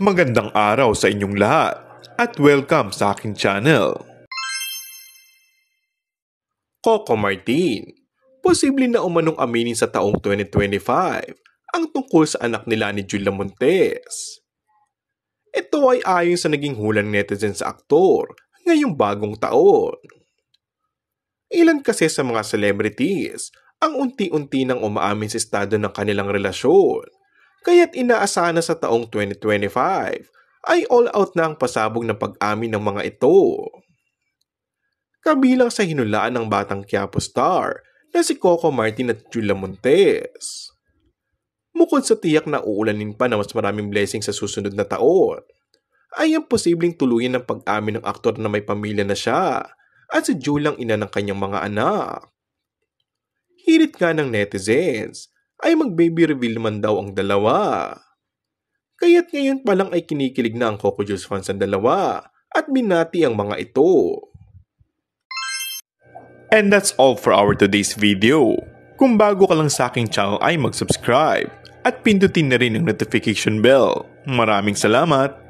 Magandang araw sa inyong lahat at welcome sa aking channel. Coco Martin, posible na umanong aminin sa taong 2025 ang tungkol sa anak nila ni Julia Montes. Ito ay ayon sa naging hula ng netizen sa aktor ngayong bagong taon. Ilan kasi sa mga celebrities ang unti-unti nang umaamin sa estado ng kanilang relasyon, kaya't inaasahan na sa taong 2025 ay all-out na ang pasabog ng pag-amin ng mga ito. Kabilang sa hinulaan ng batang Quiapo star na si Coco Martin at Julia Montes. Bukod sa tiyak na uulanin pa na mas maraming blessing sa susunod na taon, ay ang posibleng tuluyan ng pag-amin ng aktor na may pamilya na siya at si Julia ang ina ng kanyang mga anak. Hirit nga ng netizens ay mag-baby reveal naman daw ang dalawa. Kaya't ngayon pa lang ay kinikilig na ang Coco Juice fans ang dalawa at binati ang mga ito. And that's all for our today's video. Kung bago ka lang sa aking channel ay mag-subscribe at pindutin na rin ang notification bell. Maraming salamat!